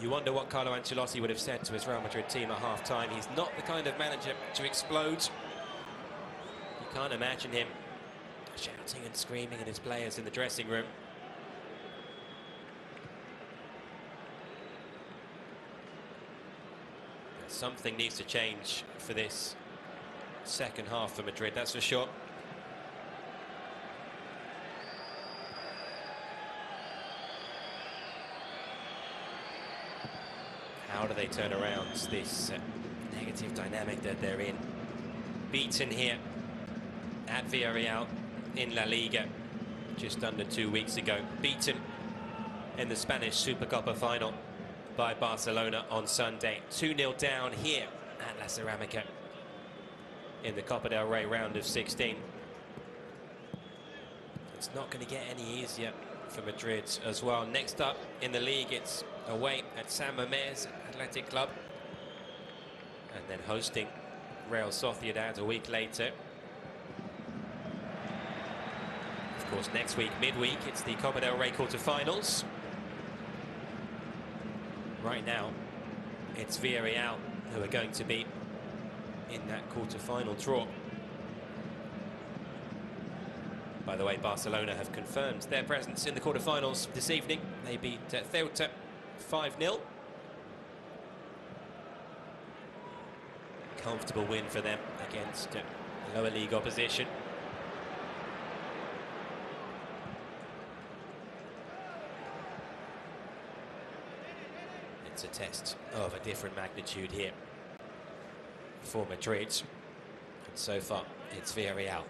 You wonder what Carlo Ancelotti would have said to his Real Madrid team at half-time. He's not the kind of manager to explode. You can't imagine him shouting and screaming at his players in the dressing room. Something needs to change for this second half for Madrid, that's for sure. How do they turn around this negative dynamic that they're in? Beaten here at Villarreal in La Liga just under 2 weeks ago. Beaten in the Spanish Supercopa final by Barcelona on Sunday. 2-0 down here at La Ceramica in the Copa del Rey round of 16. It's not going to get any easier for Madrid as well. Next up in the league, it's away at San Mamés Athletic Club, and then hosting Real Sociedad a week later. Of course, next week, midweek, it's the Copa del Rey quarter-finals. Right now, it's Villarreal who are going to be in that quarter-final draw. By the way, Barcelona have confirmed their presence in the quarter-finals this evening. They beat Ceuta 5-0. Comfortable win for them against lower league opposition. It's a test of a different magnitude here for Madrid. And so far, it's Villarreal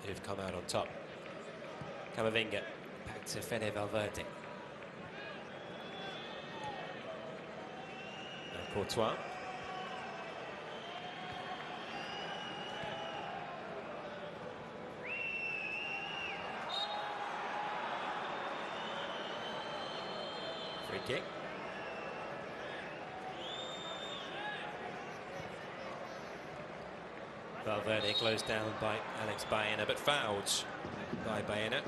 who've come out on top. Camavinga, back to Fede Valverde. Now Courtois. Free kick. Valverde closed down by Alex Baena, but fouled by Baena.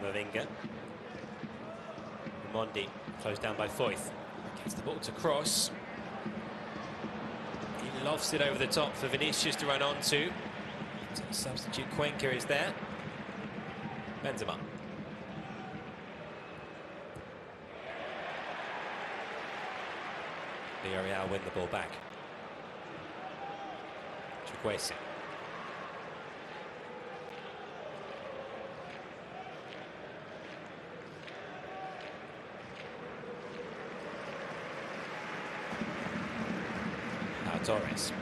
Camavinga. Mondi closed down by Foyth. Gets the ball to cross. He lofts it over the top for Vinicius to run onto. So substitute Cuenca is there. Benzema. Villarreal win the ball back. Chukwueze. Torres.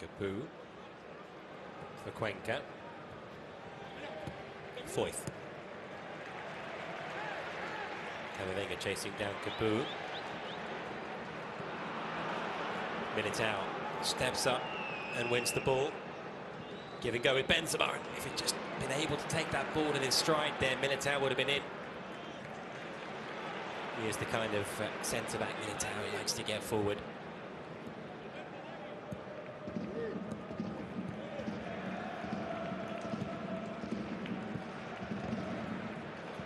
Capu for Cuenca. Foyth. Camavinga chasing down Capu. Militao steps up and wins the ball. Give and go with Benzema. If he'd just been able to take that ball in his stride there, Militao would have been in. He is the kind of centre-back Militao. He likes to get forward.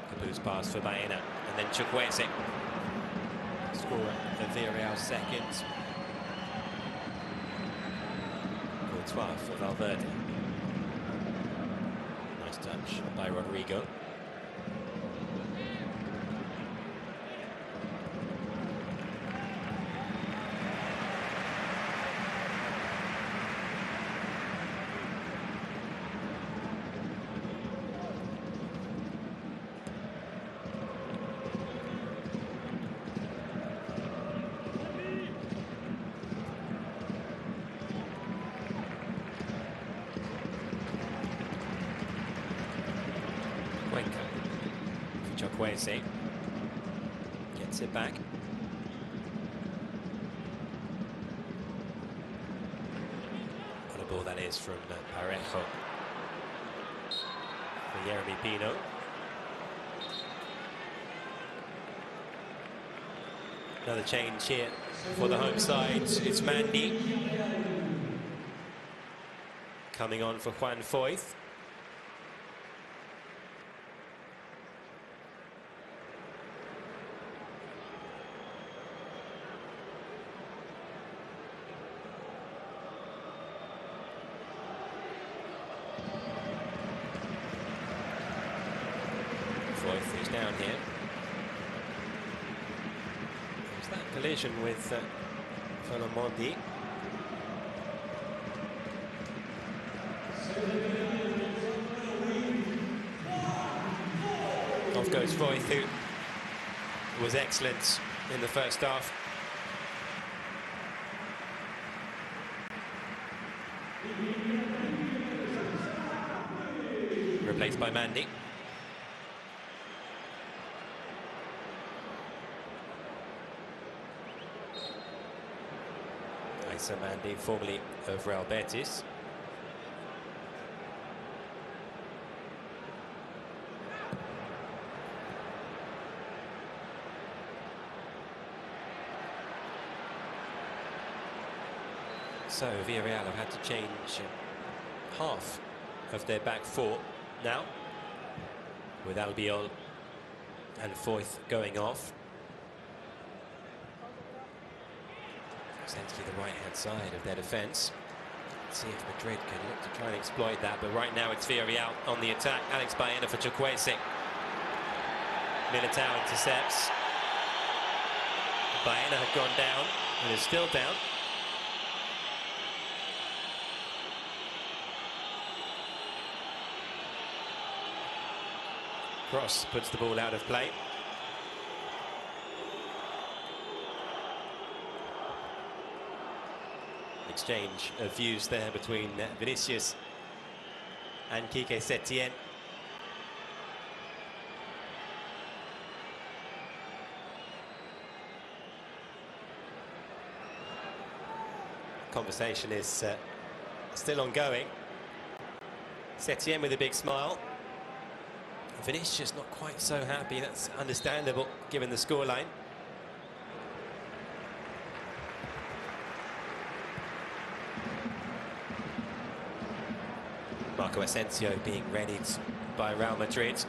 Capu's pass for Baena. And then Chukwueze. Score for Villarreal second. Courtois for Valverde. Nice touch by Rodrigo. Cuenca. Chukwueze gets it back. What a ball that is from Parejo. For Jeremy Pino. Another change here for the home side. It's Mandy coming on for Juan Foyth. Foyth is down here. There's that collision with Mondi. Off goes Foyth, who was excellent in the first half. Replaced by Mandy. Mandy, formerly of Real Betis. So Villarreal have had to change half of their back four now, with Albiol and Foyth going off. Essentially the right-hand side of their defence. Let's see if Madrid can look to try and exploit that, but right now it's Villarreal on the attack. Alex Baena for Chukwueze. Militao intercepts. Baena had gone down and is still down. Cross puts the ball out of play. Exchange of views there between Vinicius and Quique Setien. Conversation is still ongoing. Setien with a big smile. Vinicius not quite so happy. That's understandable given the scoreline. Marco Asensio being readied by Real Madrid.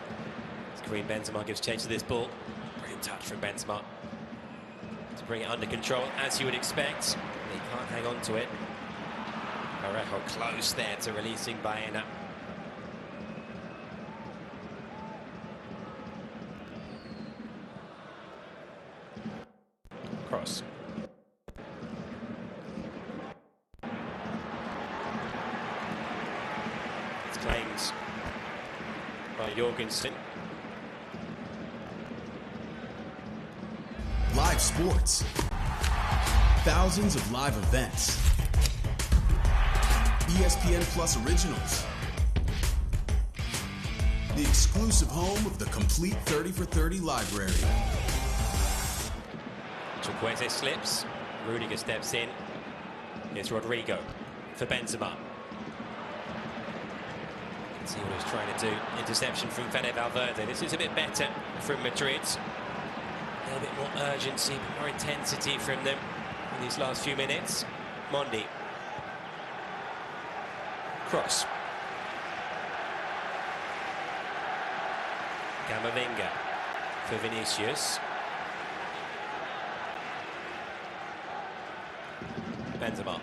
Karim Benzema gives chase to this ball. Brilliant touch from Benzema to bring it under control, as you would expect. He can't hang on to it. Parejo close there to releasing Baena. Cross. Claimed by Jorgensen. Live sports. Thousands of live events. ESPN Plus originals. The exclusive home of the complete 30 for 30 library. Chukwueze slips. Rudiger steps in. Here's Rodrigo for Benzema. See what he's trying to do. Interception from Fede Valverde. This is a bit better from Madrid. A little bit more urgency, but more intensity from them in these last few minutes. Mondi. Cross. Camavinga for Vinicius. Benzema.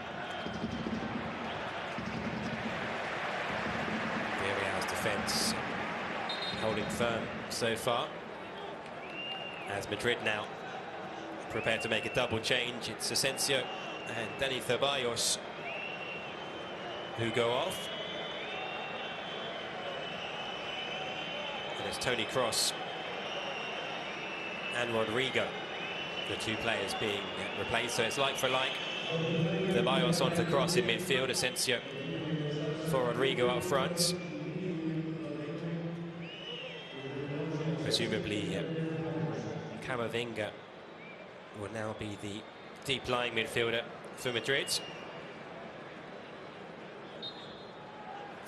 Defence holding firm so far, as Madrid now prepared to make a double change. It's Asensio and Dani Ceballos who go off, and it's Toni Kroos and Rodrigo, the two players being replaced. So it's like for like. Ceballos on for Kroos in midfield, Asensio for Rodrigo up front. presumably Camavinga will now be the deep-lying midfielder for Madrid.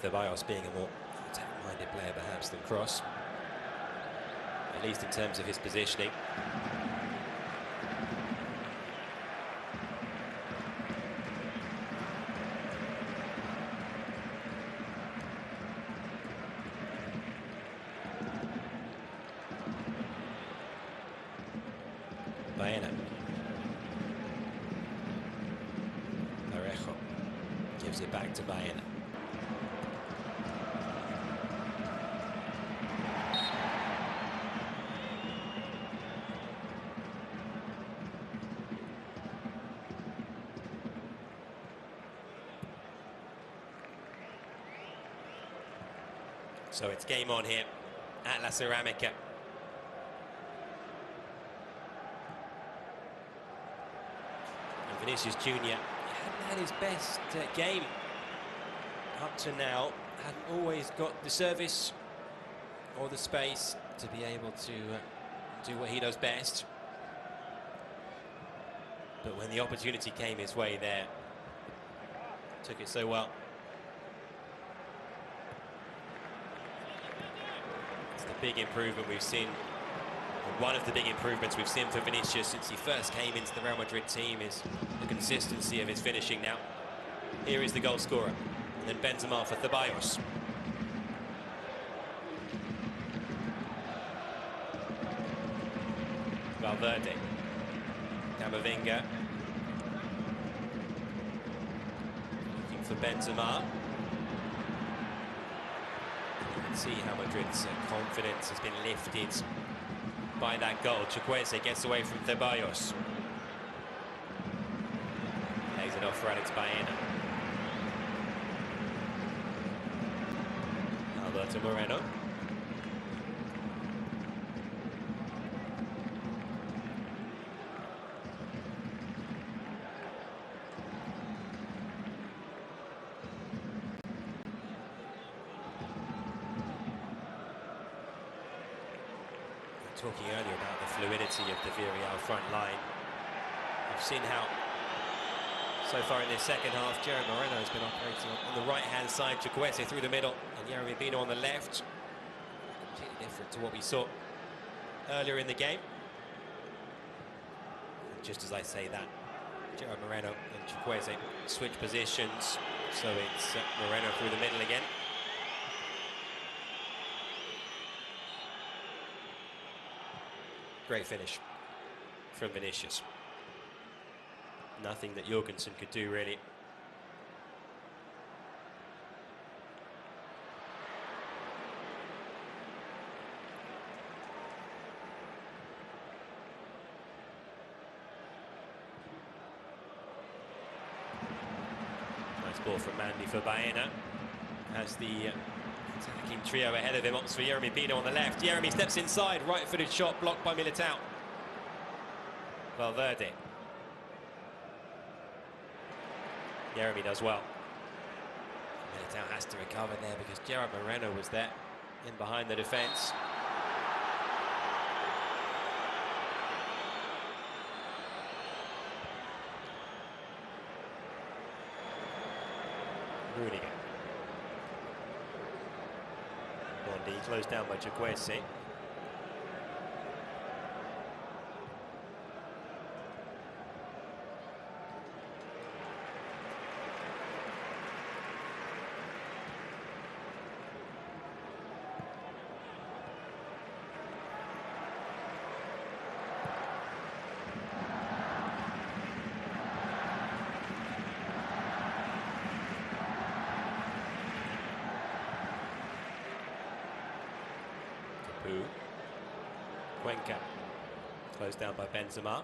Ceballos being a more attack-minded player perhaps than Kroos, at least in terms of his positioning. Baena. Parejo gives it back to Baena. So it's game on here at La Ceramica. And Vinicius Jr. hadn't had his best game up to now. Hadn't always got the service or the space to be able to do what he does best. But when the opportunity came his way there, took it so well. Big improvement we've seen, or one of the big improvements we've seen for Vinicius since he first came into the Real Madrid team is the consistency of his finishing now. Here is the goal scorer, and then Benzema for Ceballos. Valverde, Camavinga, looking for Benzema. See how Madrid's confidence has been lifted by that goal. Chukwueze gets away from Ceballos. Lays it off for Alex Baena. Alberto Moreno. Talking earlier about the fluidity of the Villarreal front line. We've seen how, so far in this second half, Gerard Moreno has been operating on the right-hand side, Chukwueze through the middle, and Yeremy Pino on the left. Completely different to what we saw earlier in the game. And just as I say that, Gerard Moreno and Chukwueze switch positions, so it's Moreno through the middle again. Great finish from Vinicius. Nothing that Jorgensen could do, really. Nice ball from Mandy for Baena. Has the attacking trio ahead of him, opts for Yeremy Pino on the left. Yeremy steps inside, right-footed shot blocked by Militao. Valverde. Yeremy does well. Militao has to recover there because Gerard Moreno was there in behind the defence. Rudiger. Bondi closed down by Chukwueze. Cuenca, closed down by Benzema.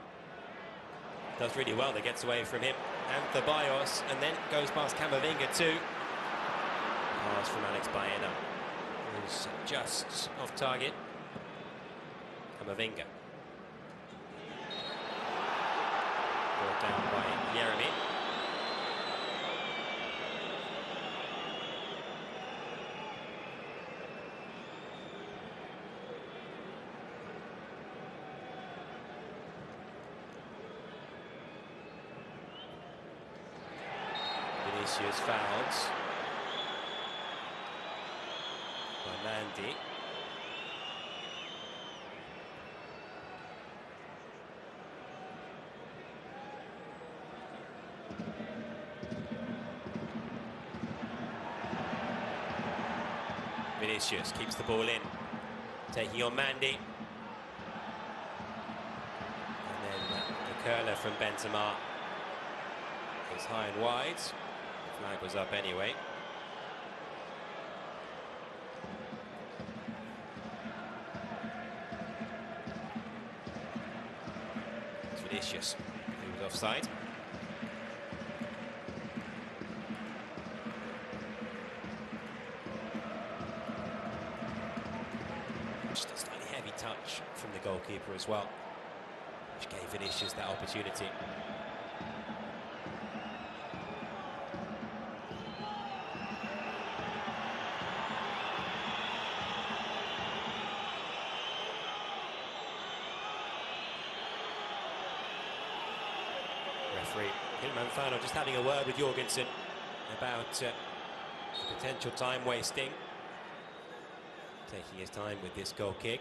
Does really well, that gets away from him and Ceballos, and then goes past Camavinga too. Pass from Alex Baena, who's just off target. Camavinga. Brought down by Yeremy. Vinicius fouled by Mandy. Vinicius keeps the ball in, taking on Mandy. And then the curler from Benzema is high and wide. The flag was up anyway. It's Vinicius, who was offside. Just a slightly heavy touch from the goalkeeper as well, which gave Vinicius that opportunity. Referee Manfano just having a word with Jorgensen about potential time wasting. Taking his time with this goal kick.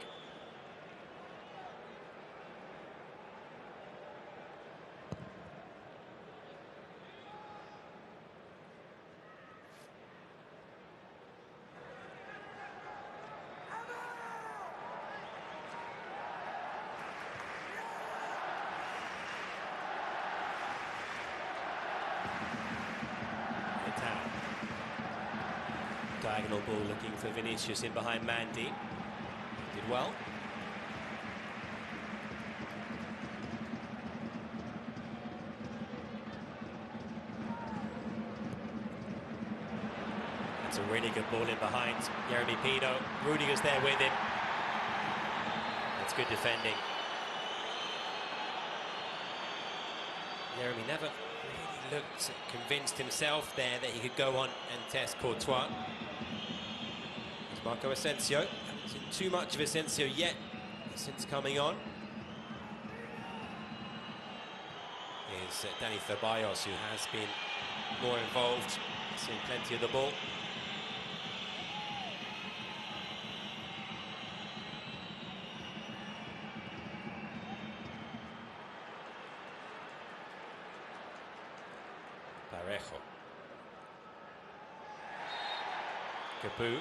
Diagonal ball looking for Vinicius in behind Mandy. Did well. That's a really good ball in behind Yeremy Pino. Rudiger's there with him. That's good defending. Yeremy never really looked convinced himself there that he could go on and test Courtois. Marco Asensio. Haven't seen too much of Asensio yet since coming on. Is Dani Ceballos, who has been more involved, seen plenty of the ball. Parejo. Capu.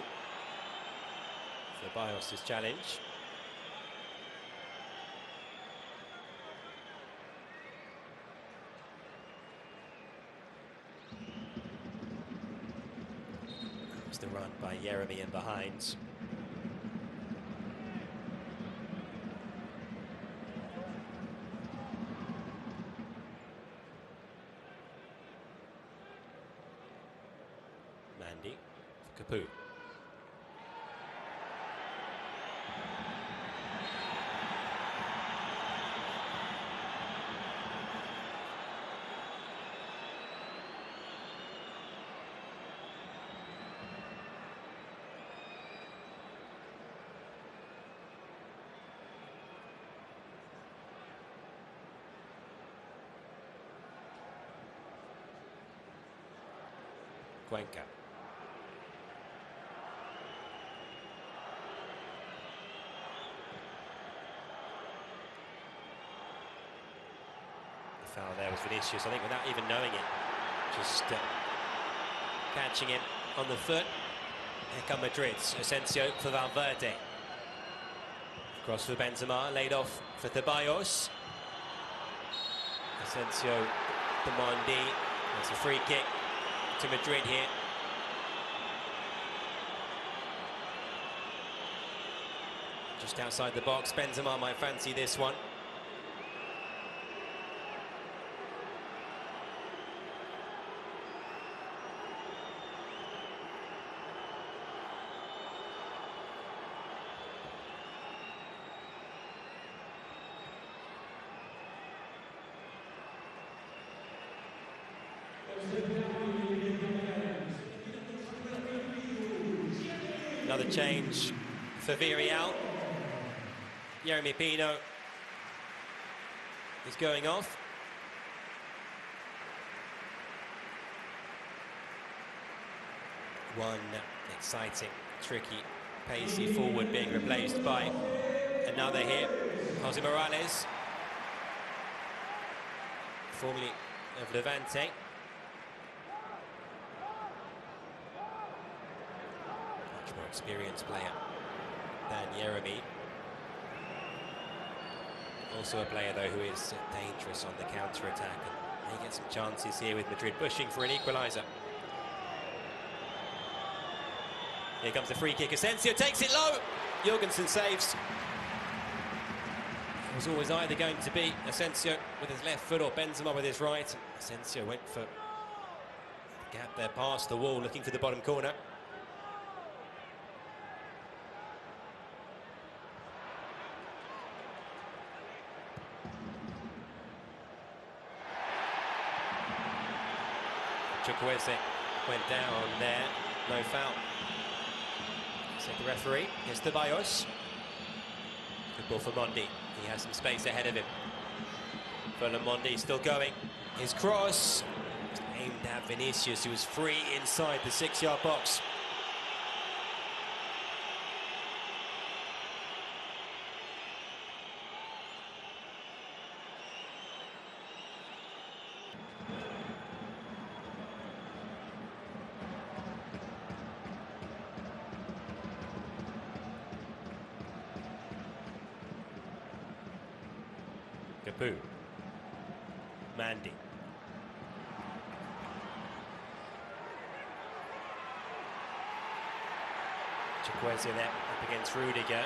Ceballos' challenge. That was the run by Yeremy in behind. Mandy for Capu. Cuenca. The foul there was Vinicius, I think, without even knowing it. Just catching him on the foot. Here come Madrid. Asensio for Valverde. Cross for Benzema, laid off for Ceballos. Asensio, Demondi. That's a free kick to Madrid here. Just outside the box, Benzema might fancy this one. Another change for Villarreal. Yeremy Pino is going off. One exciting, tricky, pacey forward being replaced by another here, Jose Morales, formerly of Levante. Much more experienced player than Jeremy. Also a player, though, who is dangerous on the counter-attack. And may get some chances here with Madrid pushing for an equaliser. Here comes the free kick. Asensio takes it low. Jorgensen saves. It was always either going to be Asensio with his left foot or Benzema with his right. Asensio went for the gap there past the wall, looking for the bottom corner. Chukwueze went down there, no foul. Said the referee. Here's Ceballos. Good ball for Mondi. He has some space ahead of him. Mondi still going. His cross aimed at Vinicius, who was free inside the 6-yard box. Capu. Mandy. Chukwueze there up against Rudiger.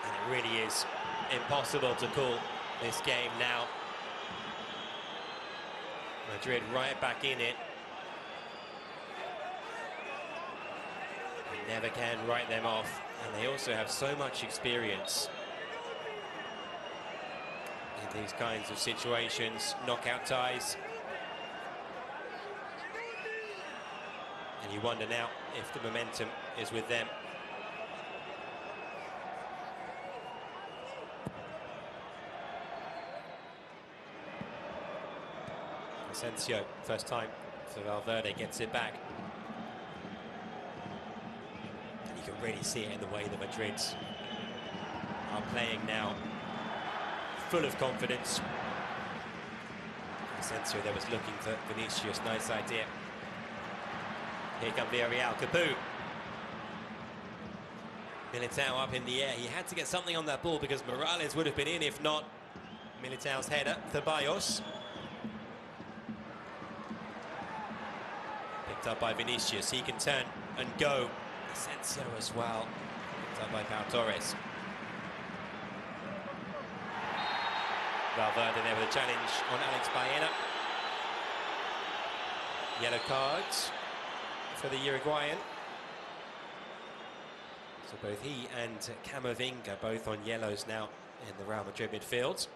And it really is impossible to call this game now. Madrid right back in it. They never can write them off. And they also have so much experience in these kinds of situations, knockout ties. And you wonder now if the momentum is with them. Asensio, first time for Valverde, gets it back. And you can really see it in the way that Madrid are playing now. Full of confidence. Asensio there was looking for Vinicius, nice idea. Here come Villarreal, Capu. Militao up in the air. He had to get something on that ball because Morales would have been in if not. Militao's header, Ceballos. Picked up by Vinicius, he can turn and go. Asensio as well. Picked up by Pau Torres. Valverde there with a challenge on Alex Baena. Yellow cards for the Uruguayan. So both he and Camavinga both on yellows now in the Real Madrid midfield.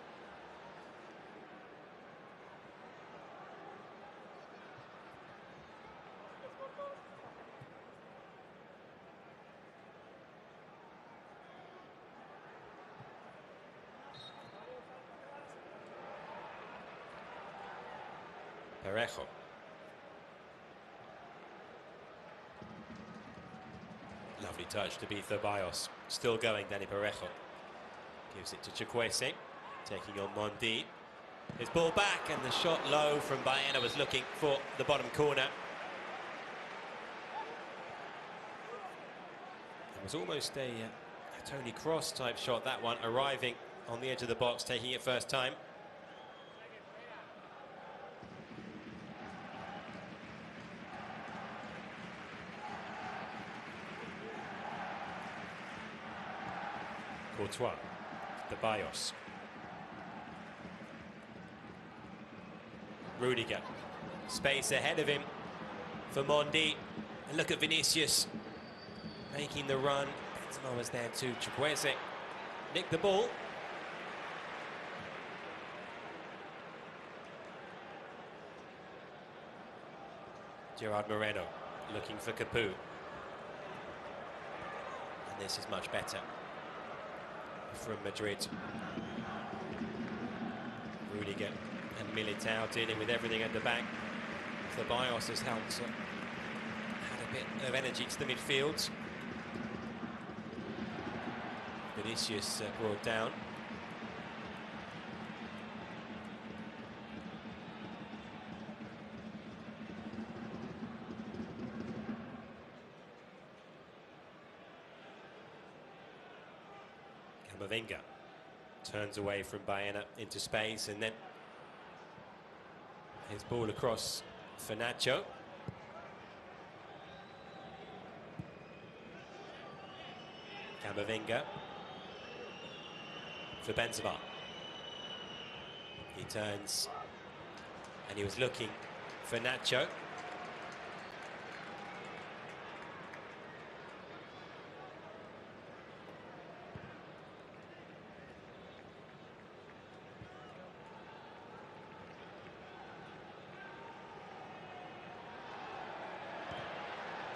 Parejo. Lovely touch to beat Ceballos. Still going, Dani Parejo. Gives it to Chukwueze. Taking on Mondi. His ball back and the shot low from Baena was looking for the bottom corner. It was almost a Toni Kroos type shot, that one, arriving on the edge of the box, taking it first time. Courtois, Ceballos. Rudiger, space ahead of him for Mondi. And look at Vinicius making the run. Benzema was there too. Chukwueze nicked the ball. Gerard Moreno looking for Capu. And this is much better from Madrid. Rudiger and Militao dealing with everything at the back. Ceballos has helped add a bit of energy to the midfield. Vinicius brought down. Camavinga turns away from Baena into space, and then his ball across for Nacho. Camavinga for Benzema. He turns and he was looking for Nacho.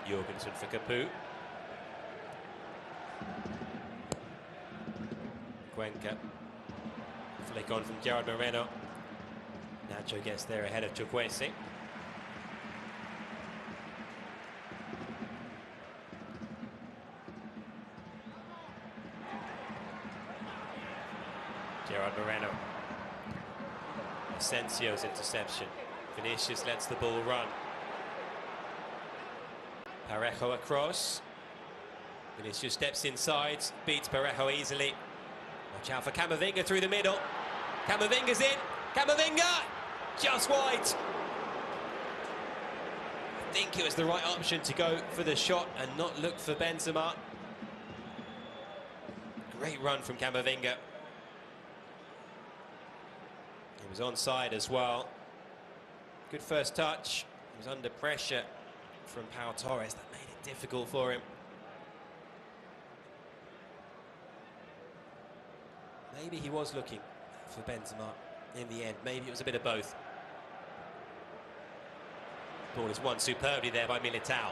Jorgensen for Capu. Cuenca. Flick on from Gerard Moreno. Nacho gets there ahead of Chukwueze. Gerard Moreno. Asensio's interception. Vinicius lets the ball run. Parejo across. Vinicius steps inside, beats Parejo easily. Watch out for Camavinga through the middle. Camavinga's in. Camavinga! Just wide. I think it was the right option to go for the shot and not look for Benzema. Great run from Camavinga. He was onside as well. Good first touch. He was under pressure from Pau Torres. That made it difficult for him. Maybe he was looking for Benzema in the end. Maybe it was a bit of both. Ball is won superbly there by Militao.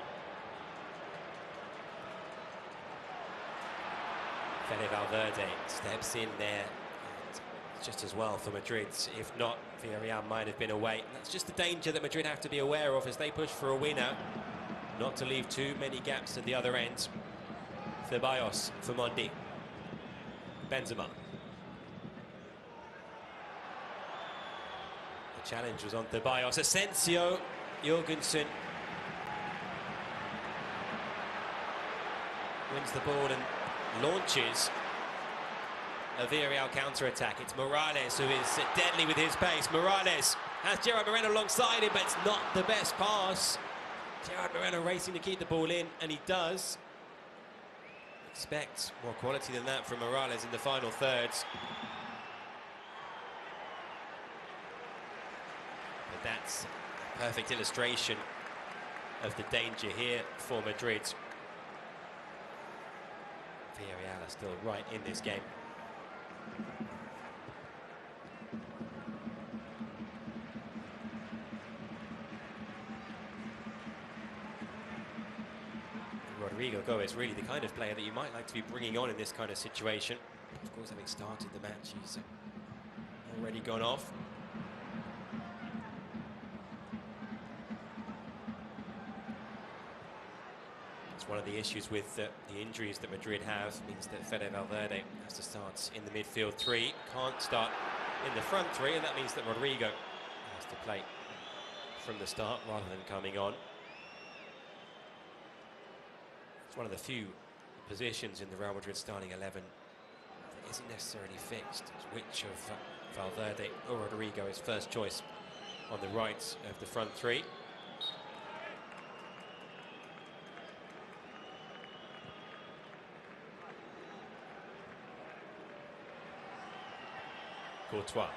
Fede Valverde steps in there. And just as well for Madrid. If not, Villarreal might have been away. And that's just the danger that Madrid have to be aware of as they push for a winner. Not to leave too many gaps at the other end. Ceballos for Mondi. Benzema. The challenge was on Ceballos. Asensio. Jorgensen wins the ball and launches a Villarreal counter-attack. It's Morales who is deadly with his pace. Morales has Gerard Moreno alongside him, but it's not the best pass. Gerard Moreno racing to keep the ball in, and he does. Expect more quality than that from Morales in the final thirds. But that's a perfect illustration of the danger here for Madrid. Villarreal are still right in this game. Rodrigo Go is really the kind of player that you might like to be bringing on in this kind of situation. Of course, having started the match, he's already gone off. It's one of the issues with the injuries that Madrid have, means that Fede Valverde has to start in the midfield three, can't start in the front three, and that means that Rodrigo has to play from the start rather than coming on. One of the few positions in the Real Madrid starting 11 that isn't necessarily fixed. It's which of Valverde or Rodrigo is first choice on the right of the front three. Courtois.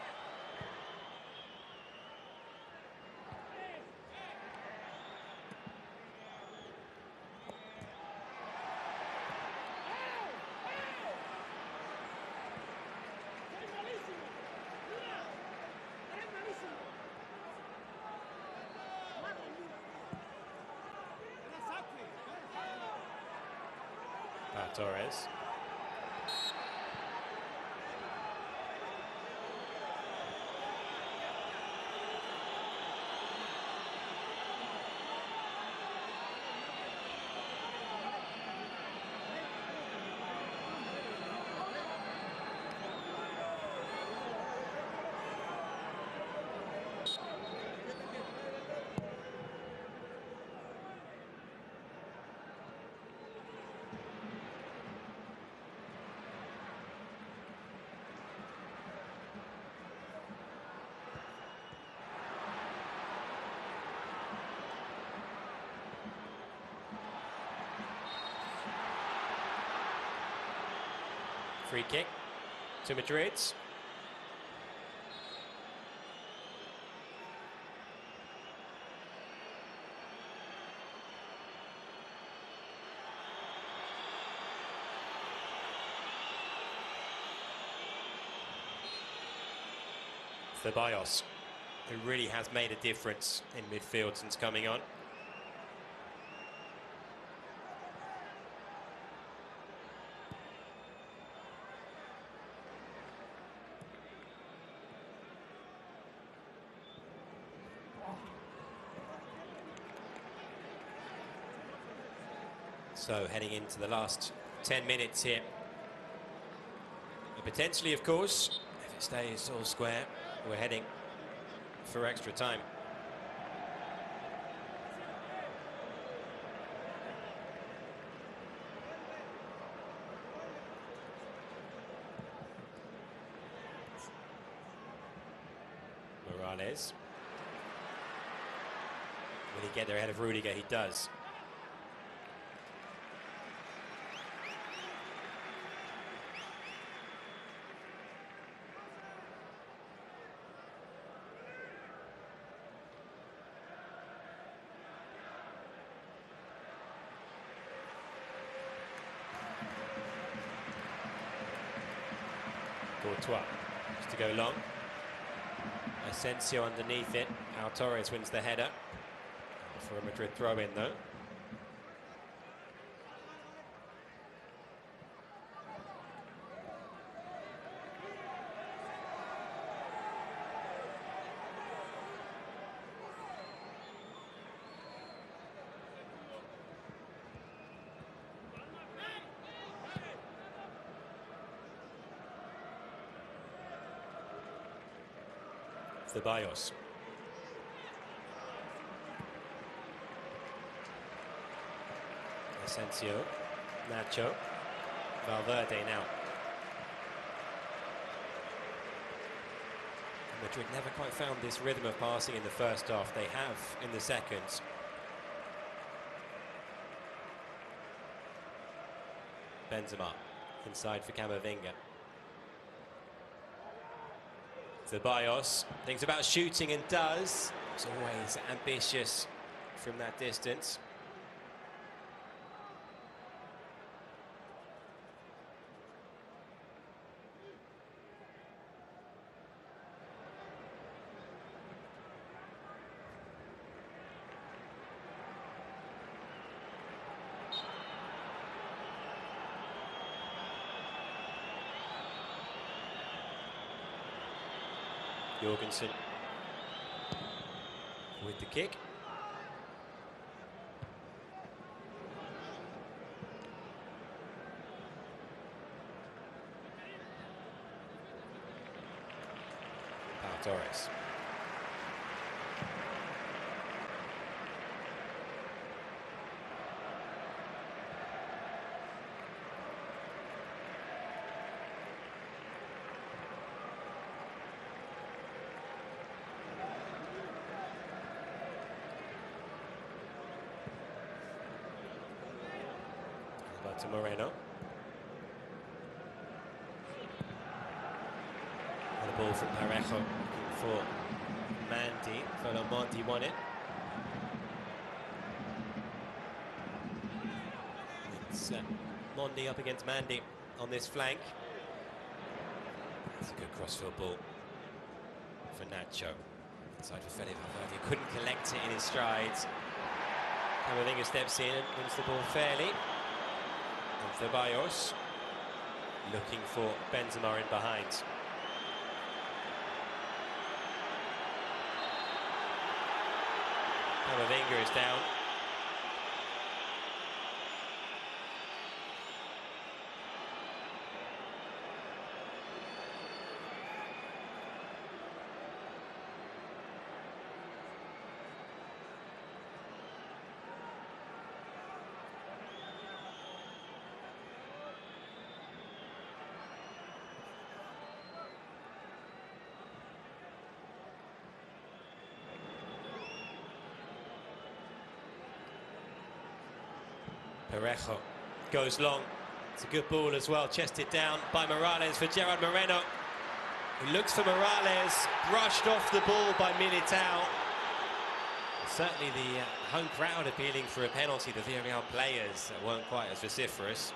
Torres. Free kick to Madrid. Ceballos, who really has made a difference in midfield since coming on. So heading into the last 10 minutes here. And potentially, of course, if it stays all square, we're heading for extra time. Morales. Will he get there ahead of Rudiger? He does. Courtois, just to go long. Asensio underneath it. Torres wins the header. For a Madrid throw-in, though. Ceballos. Asensio. Nacho. Valverde now. Madrid never quite found this rhythm of passing in the first half. They have in the second. Benzema inside for Camavinga. Ceballos thinks about shooting and does. He's always ambitious from that distance. Jorgensen with the kick. Torres. To Moreno. And the ball from Parejo looking for Mandy. Monti won it. It's Mondi up against Mandy on this flank. It's a good crossfield ball for Nacho. Inside for Fede Valverde. Couldn't collect it in his strides. Camavinga steps in and wins the ball fairly. And Ceballos looking for Benzema in behind. Camavinga is down. Parejo goes long It's a good ball as well, chested down by Morales for Gerard Moreno. He looks for Morales, brushed off the ball by Militao. Certainly the home crowd appealing for a penalty. The Villarreal players weren't quite as vociferous.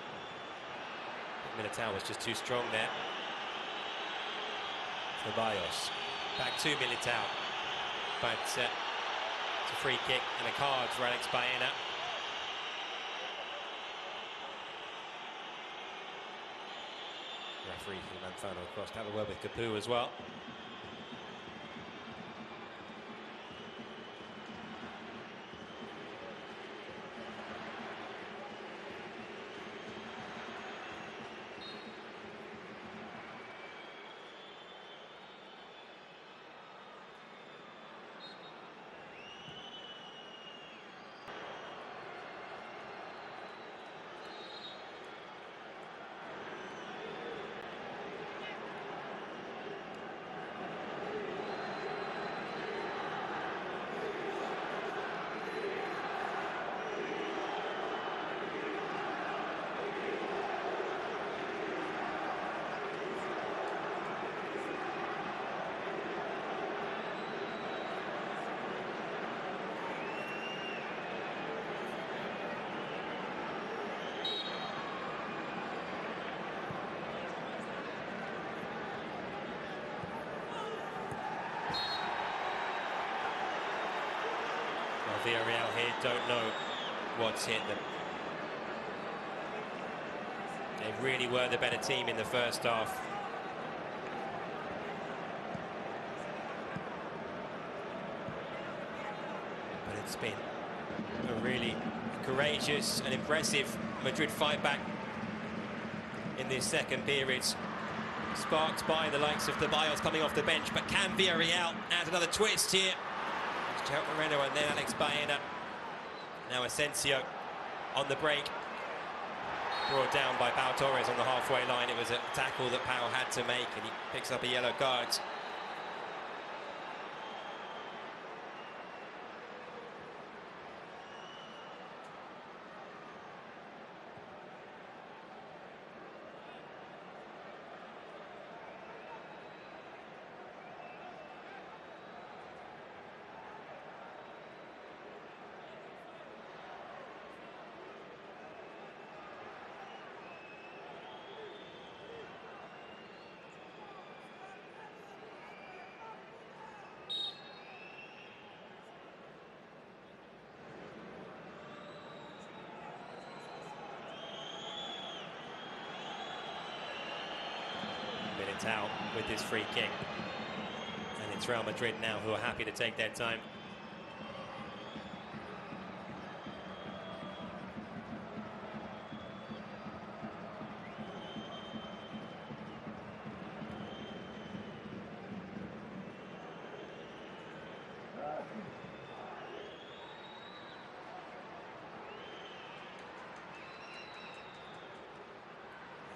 Militao was just too strong there. Ceballos, back to Militao. But it's a free kick and a card for Alex Baena. Referee Manzano, of course, to have a word with Capu as well. Villarreal here don't know what's hit them. They really were the better team in the first half. But it's been a really courageous and impressive Madrid fight back in this second period. Sparked by the likes of Ceballos coming off the bench, but can Villarreal add another twist here? Gerard Moreno and then Alex Baena. Now Asensio on the break. Brought down by Pau Torres on the halfway line. It was a tackle that Pau had to make, and he picks up a yellow card. Out with this free kick, and it's Real Madrid now who are happy to take their time.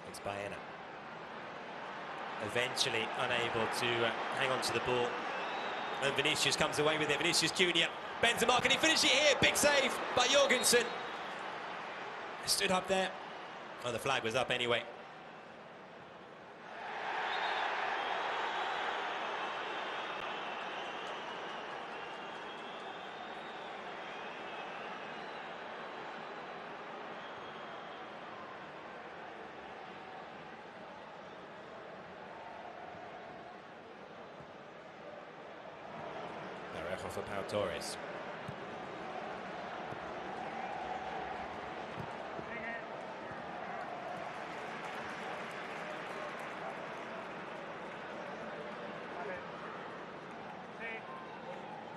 It's Baena. Eventually unable to hang on to the ball, and Vinicius comes away with it. Vinicius Junior bends the mark, and he finishes it here. Big save by Jorgensen. Stood up there. Oh, the flag was up anyway. For Pau Torres.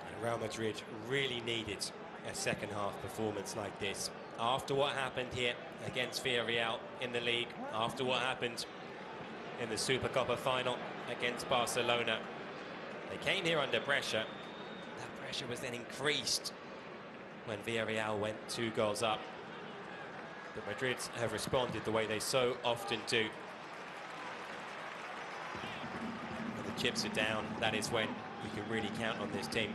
And Real Madrid really needed a second half performance like this. After what happened here against Villarreal in the league, after what happened in the Supercopa final against Barcelona, they came here under pressure. Pressure was then increased when Villarreal went 2 goals up. But Madrid have responded the way they so often do. When the chips are down, that is when you can really count on this team.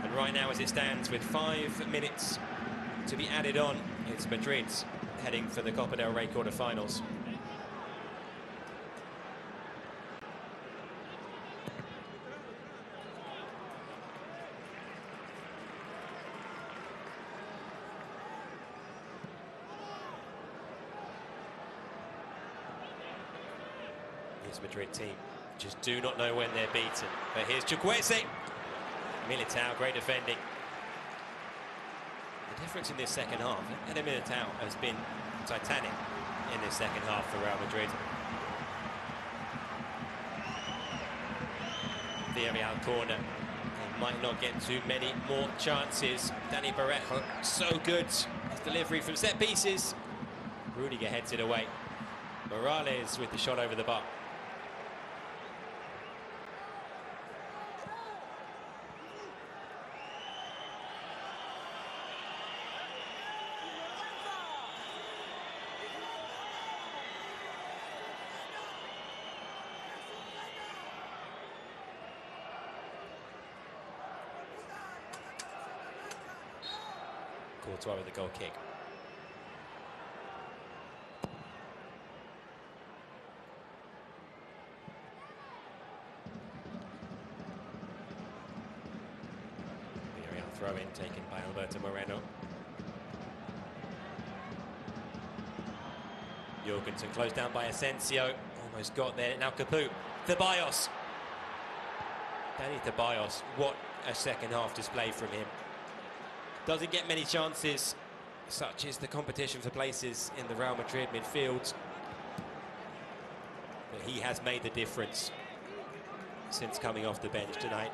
And right now, as it stands, with 5 minutes to be added on, it's Madrid heading for the Copa del Rey quarter-finals. This Madrid team just do not know when they're beaten. But here's Chukwueze. Militao, great defending. The difference in this second half, and Militao has been titanic in this second half for Real Madrid. Villarreal corner. They might not get too many more chances. Dani Parejo, so good. His delivery from set pieces. Rudiger heads it away. Morales with the shot over the bar. Courtois with the goal kick. Villarreal throw-in taken by Alberto Moreno. Jorgensen closed down by Asensio. Almost got there. Now Capu. Ceballos. Dani Ceballos. What a second half display from him. Doesn't get many chances. Such is the competition for places in the Real Madrid midfield. But he has made the difference since coming off the bench tonight.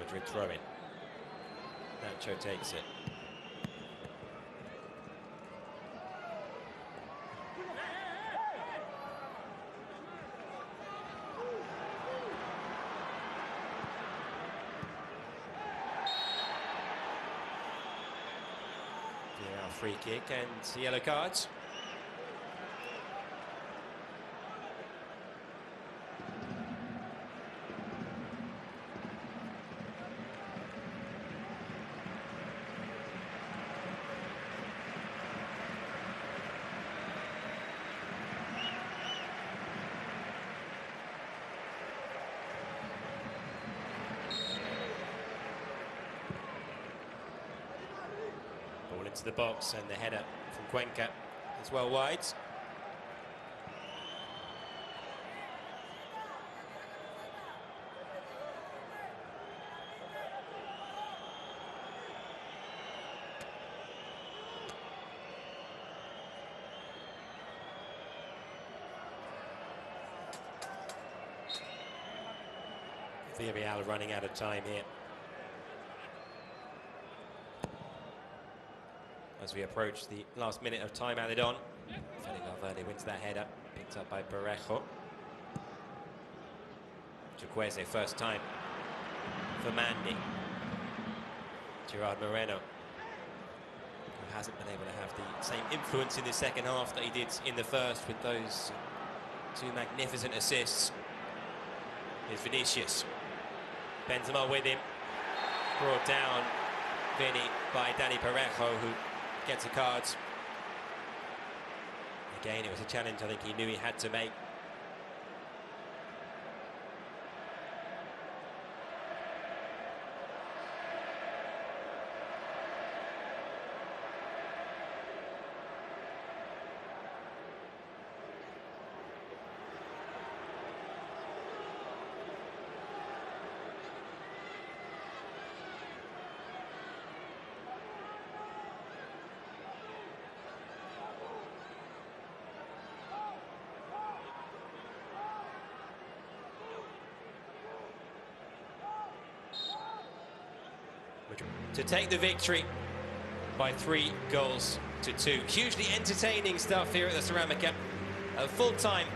Madrid throw-in. Nacho takes it. Free kick and yellow cards. Ball into the box and the header from Cuenca is well wide. Villarreal running out of time here. As we approach the last minute of time added on. Fede Valverde wins that header, picked up by Parejo. Chukwueze first time for Mandy. Gerard Moreno, who hasn't been able to have the same influence in the second half that he did in the first with those two magnificent assists. Here's Vinicius. Benzema with him. Brought down Vinny by Dani Parejo, who gets a card. Again, it was a challenge I think he knew he had to make. To take the victory by 3-2. Hugely entertaining stuff here at the Ceramica. At full time,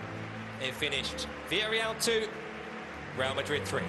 it finished Villarreal 2, Real Madrid 3.